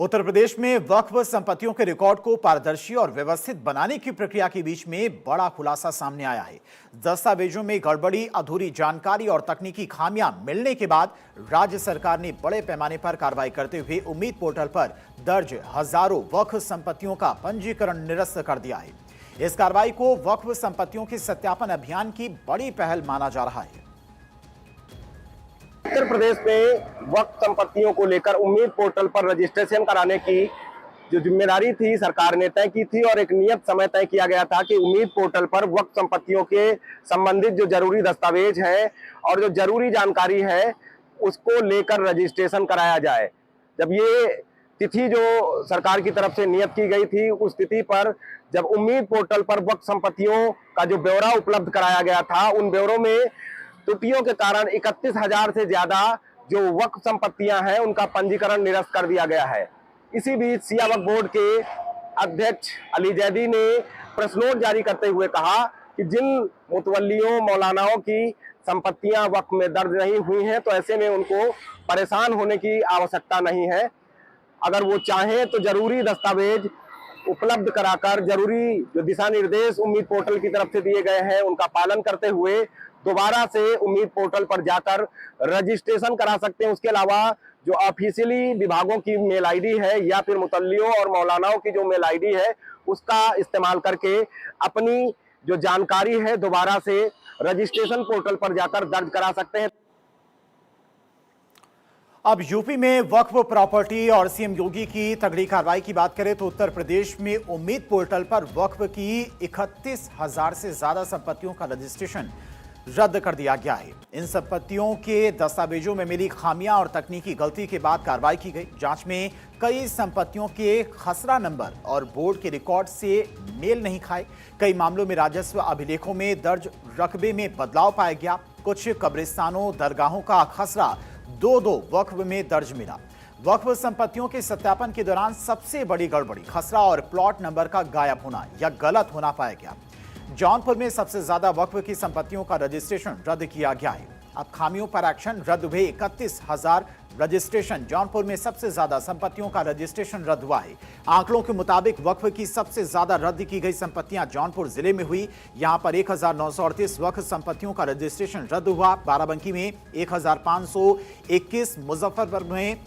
उत्तर प्रदेश में वक्फ संपत्तियों के रिकॉर्ड को पारदर्शी और व्यवस्थित बनाने की प्रक्रिया के बीच में बड़ा खुलासा सामने आया है। दस्तावेजों में गड़बड़ी, अधूरी जानकारी और तकनीकी खामियां मिलने के बाद राज्य सरकार ने बड़े पैमाने पर कार्रवाई करते हुए उम्मीद पोर्टल पर दर्ज हजारों वक्फ संपत्तियों का पंजीकरण निरस्त कर दिया है। इस कार्रवाई को वक्फ संपत्तियों के सत्यापन अभियान की बड़ी पहल माना जा रहा है। उत्तर प्रदेश में वक्फ संपत्तियों को लेकर उम्मीद पोर्टल पर रजिस्ट्रेशन कराने की जो जिम्मेदारी थी सरकार ने तय की थी और एक नियत समय तय किया गया था कि उम्मीद पोर्टल पर वक्फ संपत्तियों के संबंधित जो जरूरी दस्तावेज हैं और जो जरूरी जानकारी है उसको लेकर रजिस्ट्रेशन कराया जाए। जब ये तिथि जो सरकार की तरफ से नियत की गई थी, उस तिथि पर जब उम्मीद पोर्टल पर वक्फ संपत्तियों का जो ब्यौरा उपलब्ध कराया गया था, उन ब्यौरों में त्रुटियों के कारण 31,000 से ज्यादा जो वक्फ संपत्तियां हैं उनका पंजीकरण निरस्त कर दिया गया है। इसी बीच सिया वक्फ बोर्ड के अध्यक्ष अली जैदी ने प्रेस नोट जारी करते हुए कहा कि जिन मुतवल्लियों मौलानाओं की संपत्तियां वक्फ में दर्ज नहीं हुई हैं तो ऐसे में उनको परेशान होने की आवश्यकता नहीं है। अगर वो चाहें तो जरूरी दस्तावेज उपलब्ध कराकर जरूरी जो दिशा निर्देश उम्मीद पोर्टल की तरफ से दिए गए हैं उनका पालन करते हुए दोबारा से उम्मीद पोर्टल पर जाकर रजिस्ट्रेशन करा सकते हैं। उसके अलावा जो ऑफिशियली विभागों की मेल आईडी है या फिर मुतल्लियों और मौलानाओं की जो मेल आईडी है उसका इस्तेमाल करके अपनी जो जानकारी है दोबारा से रजिस्ट्रेशन पोर्टल पर जाकर दर्ज करा सकते हैं। अब यूपी में वक्फ प्रॉपर्टी और सीएम योगी की तगड़ी कार्रवाई की बात करें तो उत्तर प्रदेश में उम्मीद पोर्टल पर वक्फ की 31,000 से ज्यादा संपत्तियों का रजिस्ट्रेशन रद्द कर दिया गया है। इन संपत्तियों के दस्तावेजों में मिली खामियां और तकनीकी गलती के बाद कार्रवाई की गई। जांच में कई संपत्तियों के खसरा नंबर और बोर्ड के रिकॉर्ड से मेल नहीं खाए। कई मामलों में राजस्व अभिलेखों में दर्ज रकबे में बदलाव पाया गया। कुछ कब्रिस्तानों, दरगाहों का खसरा दो वक्फ में दर्ज मिला। वक्फ संपत्तियों के सत्यापन के दौरान सबसे बड़ी गड़बड़ी खसरा और प्लॉट नंबर का गायब होना या गलत होना पाया गया। जौनपुर में सबसे ज्यादा वक्फ की संपत्तियों का रजिस्ट्रेशन रद्द किया गया है। अब खामियों पर एक्शन, रद्द हुए 31,000 रजिस्ट्रेशन। जौनपुर में सबसे ज्यादा संपत्तियों का रजिस्ट्रेशन रद्द हुआ है। आंकड़ों के मुताबिक वक्फ की सबसे ज्यादा रद्द की गई संपत्तियां जौनपुर जिले में हुई। यहां पर 1,938 वक्फ संपत्तियों का रजिस्ट्रेशन रद्द हुआ। बाराबंकी में 1,521, मुजफ्फरपुर में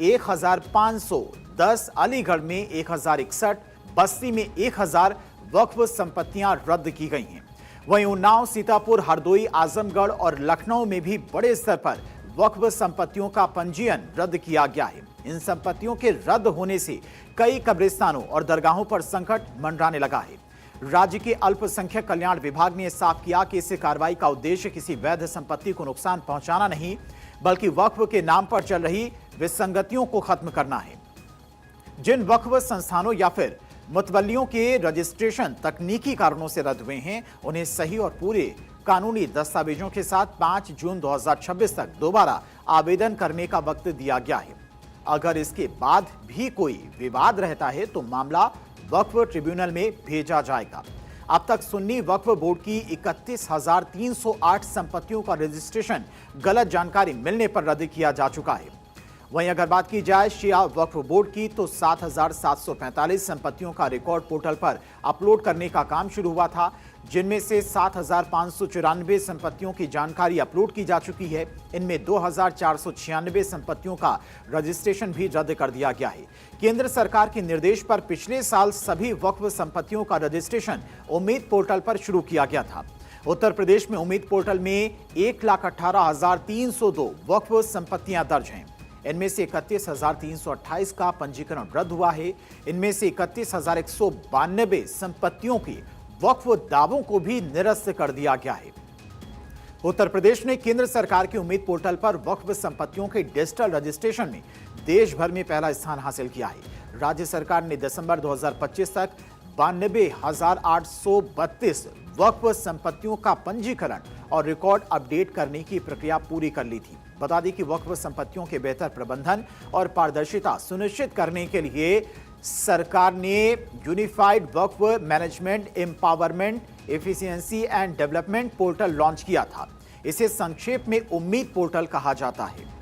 1,510, अलीगढ़ में 1,061, बस्ती में 1,000 वक्फ संपत्तियां रद्द की गई हैं। वहीं उन्नाव, सीतापुर, हरदोई, आजमगढ़ और लखनऊ में भी बड़े स्तर पर वक्फ संपत्तियों का पंजीयन रद्द किया गया है। इन संपत्तियों के रद्द होने से कई कब्रिस्तानों और दरगाहों पर संकट मंडराने लगा है। राज्य के अल्पसंख्यक कल्याण विभाग ने साफ किया कि इस कार्रवाई का उद्देश्य किसी वैध संपत्ति को नुकसान पहुंचाना नहीं, बल्कि वक्फ के नाम पर चल रही विसंगतियों को खत्म करना है। जिन वक्फ संस्थानों या फिर मुतवल्लियों के रजिस्ट्रेशन तकनीकी कारणों से रद्द हुए हैं उन्हें सही और पूरे कानूनी दस्तावेजों के साथ 5 जून 2026 तक दोबारा आवेदन करने का वक्त दिया गया है। अगर इसके बाद भी कोई विवाद रहता है तो मामला वक्फ ट्रिब्यूनल में भेजा जाएगा। अब तक सुन्नी वक्फ बोर्ड की 31,308 संपत्तियों का रजिस्ट्रेशन गलत जानकारी मिलने पर रद्द किया जा चुका है। वहीं अगर बात की जाए शिया वक्फ बोर्ड की तो 7,745 संपत्तियों का रिकॉर्ड पोर्टल पर अपलोड करने का काम शुरू हुआ था, जिनमें से 7,594 संपत्तियों की जानकारी अपलोड की जा चुकी है। इनमें 2,496 संपत्तियों का रजिस्ट्रेशन भी रद्द कर दिया गया है। केंद्र सरकार के निर्देश पर पिछले साल सभी वक्फ संपत्तियों का रजिस्ट्रेशन उम्मीद पोर्टल पर शुरू किया गया था। उत्तर प्रदेश में उम्मीद पोर्टल में 1,18,302 वक्फ संपत्तियां दर्ज हैं। इनमें से 31,328 का पंजीकरण रद्द हुआ है। इनमें से 31,192 संपत्तियों के वक्फ दावों को भी निरस्त कर दिया गया है। उत्तर प्रदेश ने केंद्र सरकार की उम्मीद पोर्टल पर वक्फ संपत्तियों के डिजिटल रजिस्ट्रेशन में देश भर में पहला स्थान हासिल किया है। राज्य सरकार ने दिसंबर 2025 तक 92,832 वक्फ संपत्तियों का पंजीकरण और रिकॉर्ड अपडेट करने की प्रक्रिया पूरी कर ली थी। बता दें कि वक्फ संपत्तियों के बेहतर प्रबंधन और पारदर्शिता सुनिश्चित करने के लिए सरकार ने unified Waqf management empowerment efficiency and development portal launch किया था। इसे संक्षेप में उम्मीद पोर्टल कहा जाता है।